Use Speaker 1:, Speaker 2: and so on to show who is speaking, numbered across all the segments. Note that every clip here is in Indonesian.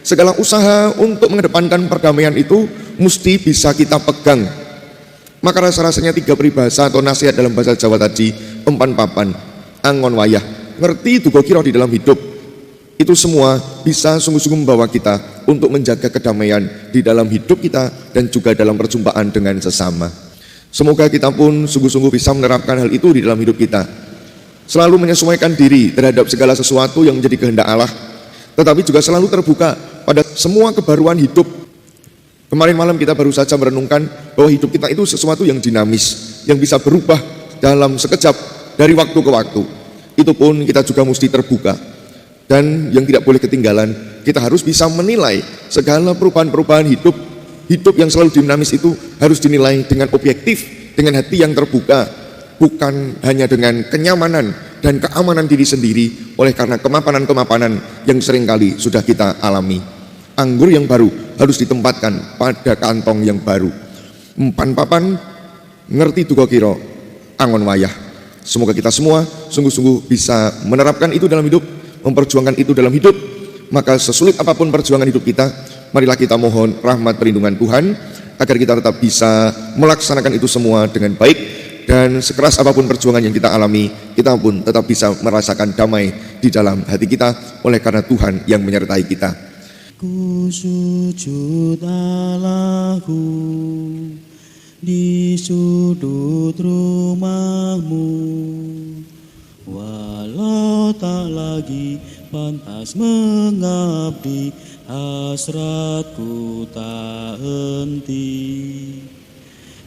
Speaker 1: Segala usaha untuk mengedepankan perdamaian itu mesti bisa kita pegang. Maka rasa-rasanya 3 peribahasa atau nasihat dalam bahasa Jawa tadi, empan papan, angon wayah, ngerti duga kira di dalam hidup, itu semua bisa sungguh-sungguh membawa kita untuk menjaga kedamaian di dalam hidup kita dan juga dalam perjumpaan dengan sesama. Semoga kita pun sungguh-sungguh bisa menerapkan hal itu di dalam hidup kita, selalu menyesuaikan diri terhadap segala sesuatu yang menjadi kehendak Allah, tetapi juga selalu terbuka pada semua kebaruan hidup. Kemarin malam kita baru saja merenungkan bahwa hidup kita itu sesuatu yang dinamis, yang bisa berubah dalam sekejap dari waktu ke waktu. Itu pun kita juga mesti terbuka. Dan yang tidak boleh ketinggalan, kita harus bisa menilai segala perubahan-perubahan hidup yang selalu dinamis itu harus dinilai dengan objektif, dengan hati yang terbuka, bukan hanya dengan kenyamanan dan keamanan diri sendiri oleh karena kemapanan-kemapanan yang seringkali sudah kita alami. Anggur yang baru harus ditempatkan pada kantong yang baru. Empan papan, ngerti duga kira, angon wayah. Semoga kita semua sungguh-sungguh bisa menerapkan itu dalam hidup, memperjuangkan itu dalam hidup. Maka sesulit apapun perjuangan hidup kita, marilah kita mohon rahmat perlindungan Tuhan agar kita tetap bisa melaksanakan itu semua dengan baik, dan sekeras apapun perjuangan yang kita alami, kita pun tetap bisa merasakan damai di dalam hati kita oleh karena Tuhan yang menyertai kita.
Speaker 2: Ku sujud Allahku di sudut rumahmu, walau tak lagi pantas mengabdi, hasratku tak henti,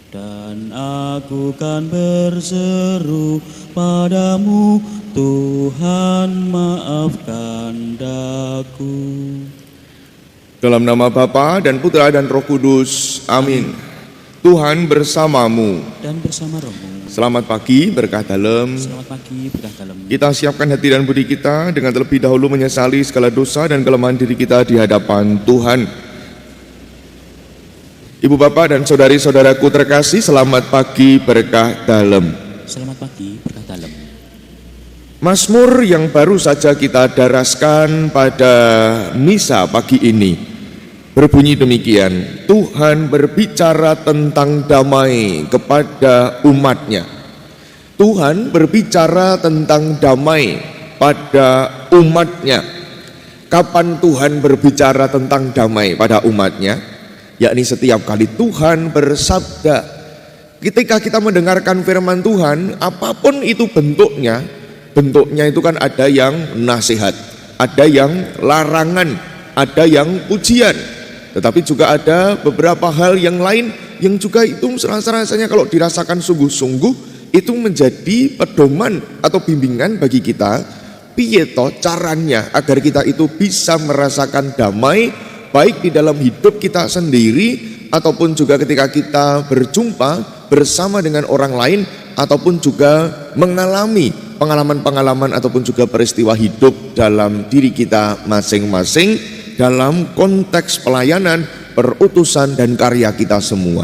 Speaker 2: dan aku kan berseru padamu, Tuhan maafkan daku.
Speaker 1: Dalam nama Bapa dan Putra dan Roh Kudus, amin. Tuhan bersamamu
Speaker 2: Dan bersama rohmu.
Speaker 1: Selamat pagi, berkah dalam.
Speaker 2: Selamat pagi, berkah dalam.
Speaker 1: Kita siapkan hati dan budi kita dengan terlebih dahulu menyesali segala dosa dan kelemahan diri kita di hadapan Tuhan. Ibu bapak dan saudari-saudaraku terkasih, selamat pagi, berkah dalam.
Speaker 2: Selamat pagi, berkah dalam.
Speaker 1: Mazmur yang baru saja kita daraskan pada misa pagi ini berbunyi demikian: Tuhan berbicara tentang damai kepada umatnya. Tuhan berbicara tentang damai pada umatnya. Kapan Tuhan berbicara tentang damai pada umatnya? Yakni setiap kali Tuhan bersabda. Ketika kita mendengarkan firman Tuhan, apapun itu bentuknya itu kan ada yang nasihat, ada yang larangan, ada yang pujian. Tetapi juga ada beberapa hal yang lain yang juga itu rasanya kalau dirasakan sungguh-sungguh itu menjadi pedoman atau bimbingan bagi kita. Piye to caranya agar kita itu bisa merasakan damai, baik di dalam hidup kita sendiri ataupun juga ketika kita berjumpa bersama dengan orang lain, ataupun juga mengalami pengalaman-pengalaman ataupun juga peristiwa hidup dalam diri kita masing-masing dalam konteks pelayanan, perutusan dan karya kita semua.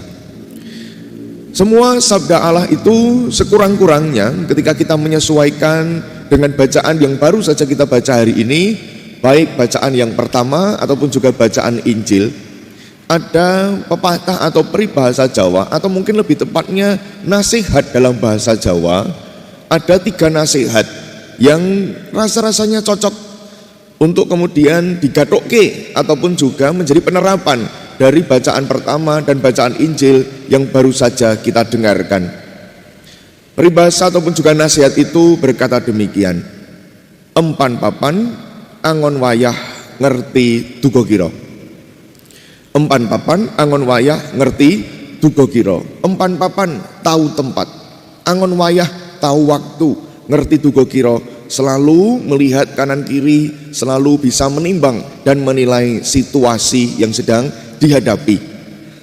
Speaker 1: Semua sabda Allah itu sekurang-kurangnya ketika kita menyesuaikan dengan bacaan yang baru saja kita baca hari ini, baik bacaan yang pertama ataupun juga bacaan Injil, ada pepatah atau peribahasa Jawa, atau mungkin lebih tepatnya nasihat dalam bahasa Jawa. Ada 3 nasihat yang rasa-rasanya cocok untuk kemudian digathokke ataupun juga menjadi penerapan dari bacaan pertama dan bacaan Injil yang baru saja kita dengarkan. Peribahasa ataupun juga nasihat itu berkata demikian: empan papan, angon wayah, ngerti duga kira. Empan papan, angon wayah, ngerti duga kira. Empan papan, tahu tempat. Angon wayah, tahu waktu. Ngerti duga kira, selalu melihat kanan kiri, selalu bisa menimbang dan menilai situasi yang sedang dihadapi.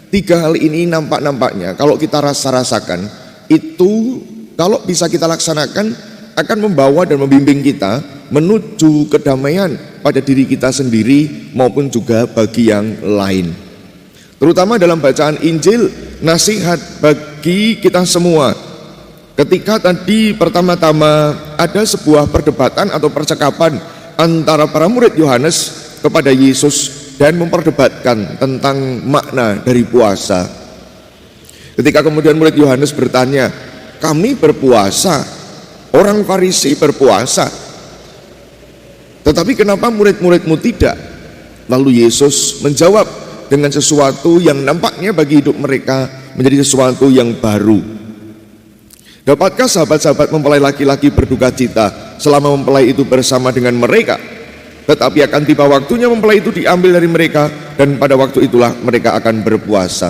Speaker 1: 3 hal ini nampaknya kalau kita rasakan itu, kalau bisa kita laksanakan, akan membawa dan membimbing kita menuju kedamaian pada diri kita sendiri maupun juga bagi yang lain. Terutama dalam bacaan Injil, nasihat bagi kita semua. Ketika tadi pertama-tama ada sebuah perdebatan atau percakapan antara para murid Yohanes kepada Yesus, dan memperdebatkan tentang makna dari puasa. Ketika kemudian murid Yohanes bertanya, kami berpuasa, orang Farisi berpuasa, tetapi kenapa murid-muridmu tidak? Lalu Yesus menjawab dengan sesuatu yang nampaknya bagi hidup mereka menjadi sesuatu yang baru. Dapatkah sahabat-sahabat mempelai laki-laki berduka cita selama mempelai itu bersama dengan mereka? Tetapi akan tiba waktunya mempelai itu diambil dari mereka, dan pada waktu itulah mereka akan berpuasa.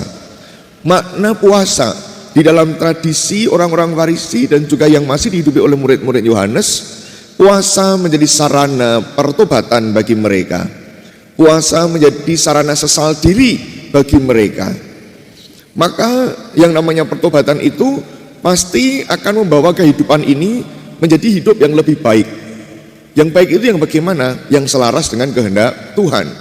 Speaker 1: Makna puasa di dalam tradisi orang-orang Farisi dan juga yang masih dihidupi oleh murid-murid Yohanes, puasa menjadi sarana pertobatan bagi mereka. Puasa menjadi sarana sesal diri bagi mereka. Maka yang namanya pertobatan itu pasti akan membawa kehidupan ini menjadi hidup yang lebih baik. Yang baik itu yang bagaimana? Yang selaras dengan kehendak Tuhan.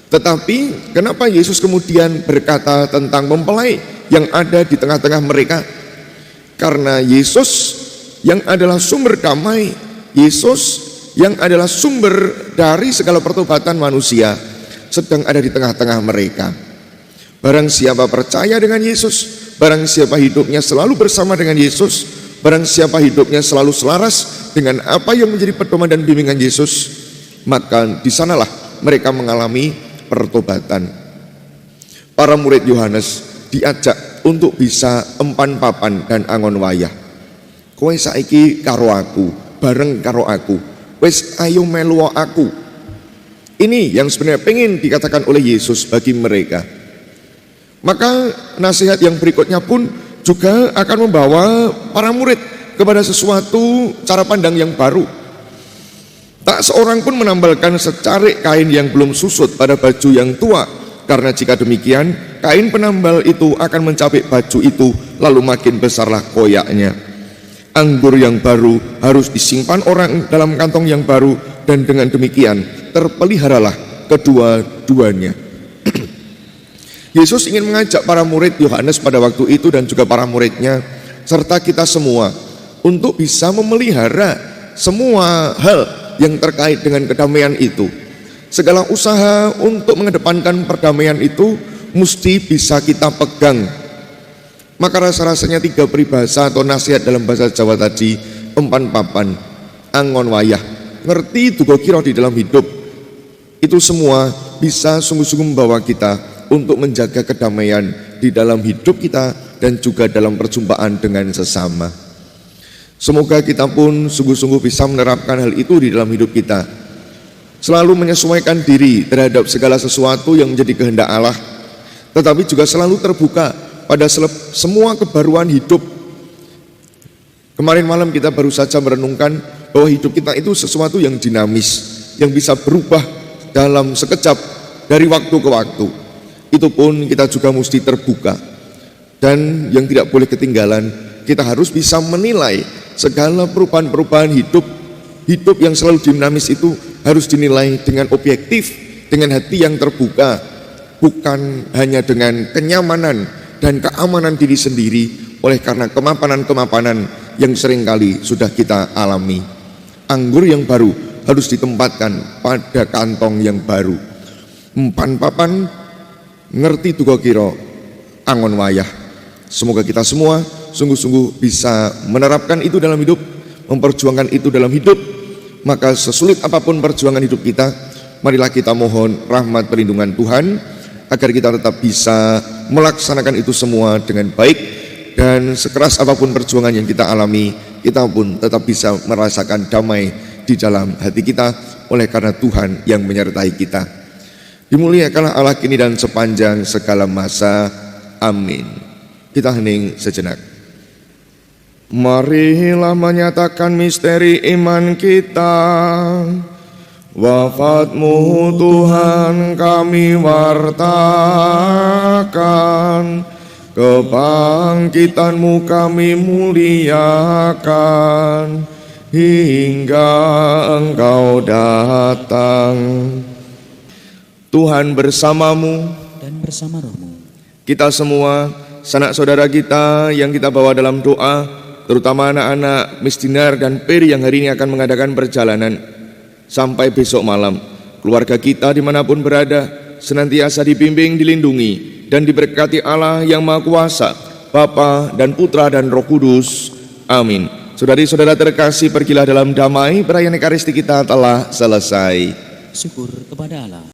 Speaker 1: Tetapi kenapa Yesus kemudian berkata tentang mempelai yang ada di tengah-tengah mereka? Karena Yesus yang adalah sumber damai, Yesus yang adalah sumber dari segala pertobatan manusia sedang ada di tengah-tengah mereka. Barang siapa percaya dengan Yesus, barang siapa hidupnya selalu bersama dengan Yesus, barang siapa hidupnya selalu selaras dengan apa yang menjadi pedoman dan bimbingan Yesus, maka di sanalah mereka mengalami pertobatan. Para murid Yohanes diajak untuk bisa empan papan dan angon wayah. Kowe saiki karo aku, bareng karo aku. Wes ayo melu aku. Ini yang sebenarnya pengen dikatakan oleh Yesus bagi mereka. Maka nasihat yang berikutnya pun juga akan membawa para murid kepada sesuatu cara pandang yang baru. Tak seorang pun menambalkan secarik kain yang belum susut pada baju yang tua, karena jika demikian kain penambal itu akan mencapik baju itu, lalu makin besarlah koyaknya. Anggur yang baru harus disimpan orang dalam kantong yang baru, dan dengan demikian terpeliharalah kedua-duanya. Yesus ingin mengajak para murid Yohanes pada waktu itu dan juga para muridnya serta kita semua untuk bisa memelihara semua hal yang terkait dengan kedamaian itu. Segala usaha untuk mengedepankan perdamaian itu mesti bisa kita pegang. Maka rasa-rasanya 3 peribahasa atau nasihat dalam bahasa Jawa tadi, empan papan, angon wayah, ngerti duga kira di dalam hidup, itu semua bisa sungguh-sungguh membawa kita untuk menjaga kedamaian di dalam hidup kita dan juga dalam perjumpaan dengan sesama. Semoga kita pun sungguh-sungguh bisa menerapkan hal itu di dalam hidup kita. Selalu menyesuaikan diri terhadap segala sesuatu yang menjadi kehendak Allah, tetapi juga selalu terbuka pada semua kebaruan hidup. Kemarin malam kita baru saja merenungkan bahwa hidup kita itu sesuatu yang dinamis, yang bisa berubah dalam sekejap dari waktu ke waktu. Itu pun kita juga mesti terbuka. Dan yang tidak boleh ketinggalan, kita harus bisa menilai segala perubahan-perubahan hidup yang selalu dinamis itu harus dinilai dengan objektif, dengan hati yang terbuka, bukan hanya dengan kenyamanan dan keamanan diri sendiri oleh karena kemapanan-kemapanan yang seringkali sudah kita alami. Anggur yang baru harus ditempatkan pada kantong yang baru. Empan papan, ngerti duga kira, angon wayah. Semoga kita semua sungguh-sungguh bisa menerapkan itu dalam hidup, memperjuangkan itu dalam hidup. Maka sesulit apapun perjuangan hidup kita, marilah kita mohon rahmat perlindungan Tuhan agar kita tetap bisa melaksanakan itu semua dengan baik, dan sekeras apapun perjuangan yang kita alami, kita pun tetap bisa merasakan damai di dalam hati kita oleh karena Tuhan yang menyertai kita. Dimuliakanlah Allah kini dan sepanjang segala masa. Amin. Kita hening sejenak. Marilah menyatakan misteri iman kita. Wafat-Mu Tuhan kami wartakan, kebangkitan-Mu kami muliakan, hingga Engkau datang. Tuhan bersamamu
Speaker 2: dan bersama rohmu.
Speaker 1: Kita semua, sanak saudara kita yang kita bawa dalam doa, terutama anak-anak Misdinar dan Peri yang hari ini akan mengadakan perjalanan sampai besok malam. Keluarga kita dimanapun berada, senantiasa dibimbing, dilindungi, dan diberkati Allah yang Maha Kuasa, Bapa dan Putra dan Roh Kudus. Amin. Saudari-saudara terkasih, pergilah dalam damai, perayaan Ekaristi kita telah selesai.
Speaker 2: Syukur kepada Allah.